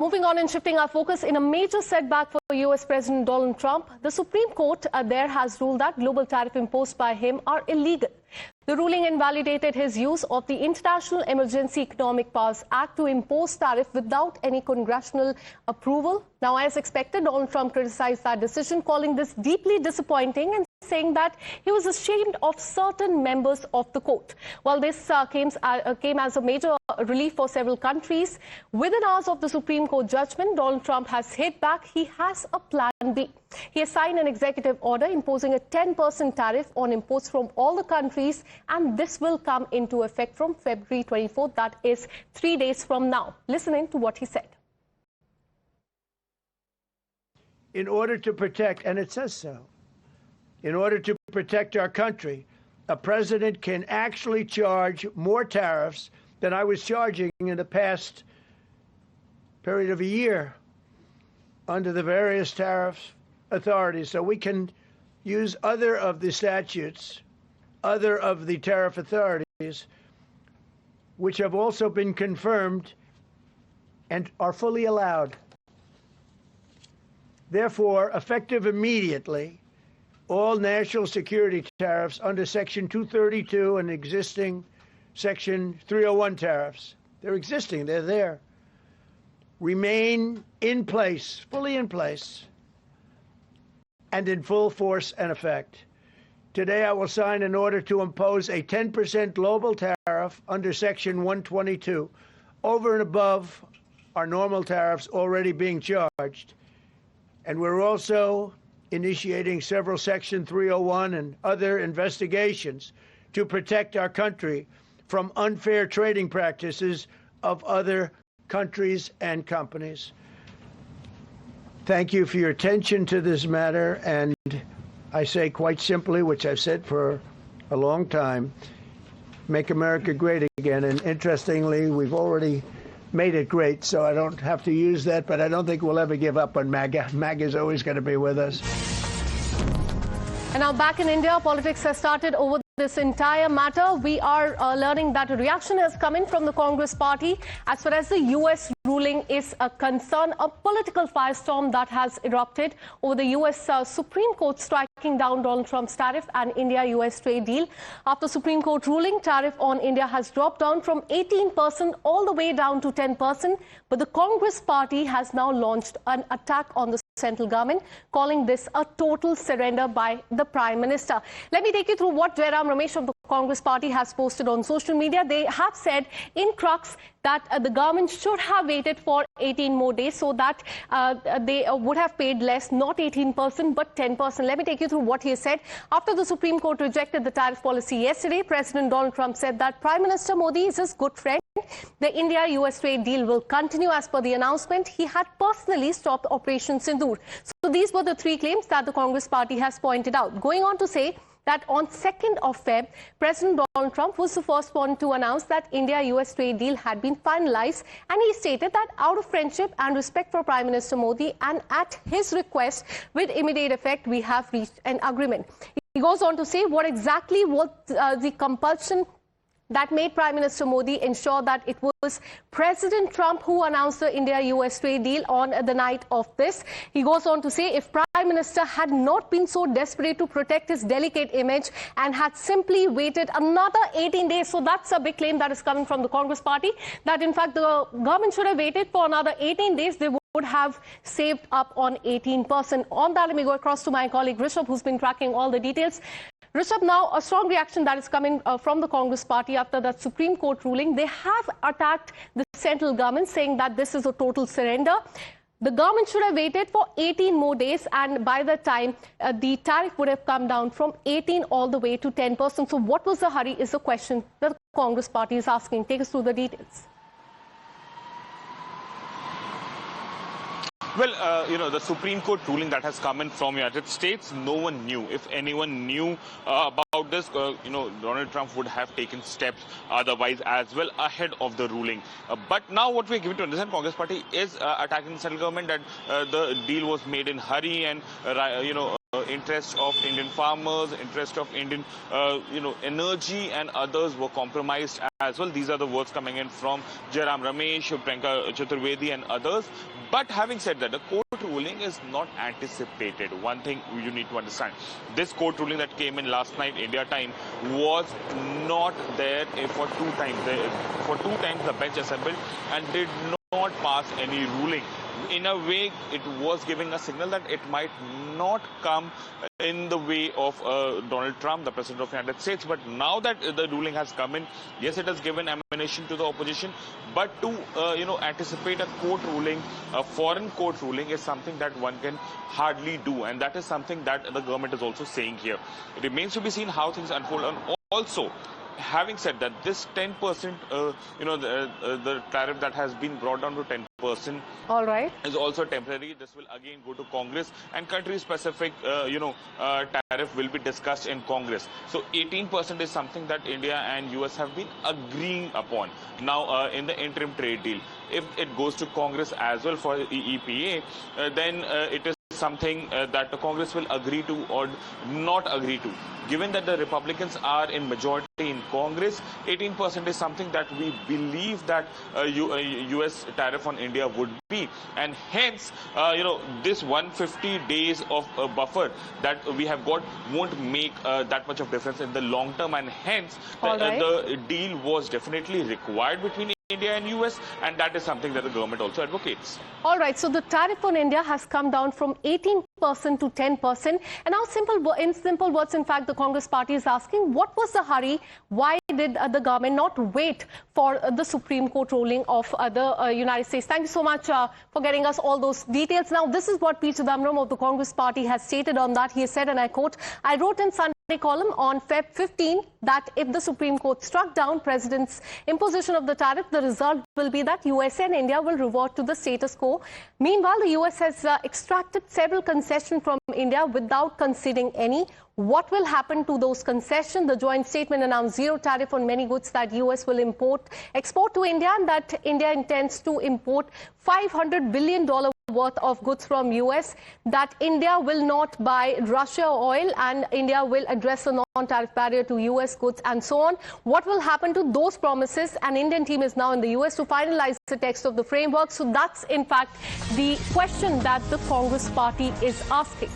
Moving on and shifting our focus, in a major setback for US President Donald Trump, the Supreme Court there has ruled that global tariffs imposed by him are illegal. The ruling invalidated his use of the International Emergency Economic Powers Act to impose tariff without any congressional approval. Now, as expected, Donald Trump criticized that decision, calling this deeply disappointing and saying that he was ashamed of certain members of the court. Well, this came as a major relief for several countries. Within hours of the Supreme Court judgment, Donald Trump has hit back. He has a plan B. He has signed an executive order imposing a 10% tariff on imports from all the countries, and this will come into effect from February 24th, that is 3 days from now. Listen in to what he said. In order to protect, and it says so, in order to protect our country, a president can actually charge more tariffs than I was charging in the past period of a year under the various tariff authorities. So we can use other of the statutes, other of the tariff authorities, which have also been confirmed and are fully allowed. Therefore, effective immediately, all national security tariffs under Section 232 and existing Section 301 tariffs, they're existing, they're there, remain in place, fully in place, and in full force and effect. Today, I will sign an order to impose a 10% global tariff under Section 122, over and above our normal tariffs already being charged. And we're also initiating several Section 301 and other investigations to protect our country from unfair trading practices of other countries and companies. Thank you for your attention to this matter, and I say quite simply, which I've said for a long time, make America great again. And interestingly, we've already made it great, so I don't have to use that, but I don't think we'll ever give up on MAGA. MAGA is always going to be with us. And now back in India, politics has started over this entire matter. We are learning that a reaction has come in from the Congress party as far as the US ruling is a concern. A political firestorm that has erupted over the US Supreme Court striking down Donald Trump's tariff and India-US trade deal. After Supreme Court ruling, tariff on India has dropped down from 18% all the way down to 10%. But the Congress party has now launched an attack on the central government, calling this a total surrender by the Prime Minister. Let me take you through what Jairam Ramesh of the Congress party has posted on social media. They have said in crux that the government should have waited for 18 more days so that they would have paid less, not 18% but 10%. Let me take you through what he said. After the Supreme Court rejected the tariff policy yesterday, President Donald Trump said that Prime Minister Modi is his good friend. The India-US trade deal will continue as per the announcement. He had personally stopped Operation Sindoor. So these were the three claims that the Congress party has pointed out. Going on to say that on 2nd of Feb, President Donald Trump was the first one to announce that India-US trade deal had been finalized, and he stated that out of friendship and respect for Prime Minister Modi and at his request with immediate effect, we have reached an agreement. He goes on to say what exactly was the compulsion that made Prime Minister Modi ensure that it was President Trump who announced the India-US trade deal on the night of this. He goes on to say if Prime Minister had not been so desperate to protect his delicate image and had simply waited another 18 days, so that's a big claim that is coming from the Congress party, that in fact the government should have waited for another 18 days, they would have saved up on 18%. On that, let me go across to my colleague Rishabh, who's been tracking all the details. Rishabh, now a strong reaction that is coming from the Congress party after that Supreme Court ruling. They have attacked the central government, saying that this is a total surrender. The government should have waited for 18 more days, and by the time the tariff would have come down from 18 all the way to 10%. So what was the hurry is the question that the Congress party is asking. Take us through the details. Well, the Supreme Court ruling that has come in from United States, no one knew. If anyone knew about this, Donald Trump would have taken steps otherwise as well ahead of the ruling. But now what we're given to understand, Congress party is attacking the central government that the deal was made in hurry and, interest of Indian farmers, interest of Indian, energy and others were compromised as well. These are the words coming in from Jairam Ramesh, Priyanka Chaturvedi and others. But having said that, the court ruling is not anticipated. One thing you need to understand, this court ruling that came in last night India time was not there for 2 times. For 2 times the bench assembled and did not pass any ruling. In a way, it was giving a signal that it might not come in the way of Donald Trump, the President of the United States. But now that the ruling has come in, yes, it has given ammunition to the opposition. But to, anticipate a court ruling, a foreign court ruling is something that one can hardly do. And that is something that the government is also saying here. It remains to be seen how things unfold. And also, having said that, this 10%, the tariff that has been brought down to 10%, all right, is also temporary. This will again go to Congress, and country-specific, tariff will be discussed in Congress. So 18% is something that India and US have been agreeing upon. Now, in the interim trade deal, if it goes to Congress as well for EPA, then it is something that the Congress will agree to or not agree to. Given that the Republicans are in majority in Congress, 18% is something that we believe that US tariff on India would be. And hence, this 150 days of buffer that we have got won't make that much of difference in the long term. And hence, the deal was definitely required between India and US, and that is something that the government also advocates. All right, so the tariff on India has come down from 18% to 10%. And now, in simple words, in fact, the Congress party is asking, what was the hurry? Why did the government not wait for the Supreme Court ruling of the United States? Thank you so much for getting us all those details. Now, this is what P. Chidambaram of the Congress party has stated on that. He has said, and I quote, "I wrote in Sunday column on Feb 15 that if the Supreme Court struck down President's imposition of the tariff, the result will be that USA and India will revert to the status quo. Meanwhile, the US has extracted several concessions from India without conceding any. What will happen to those concessions? The joint statement announced zero tariff on many goods that US will export to India, and that India intends to import $500 billion worth of goods from US, that India will not buy Russia oil, and India will address a non-tariff barrier to US goods, and so on. What will happen to those promises? An Indian team is now in the US to finalize the text of the framework. So that's in fact the question that the Congress party is asking.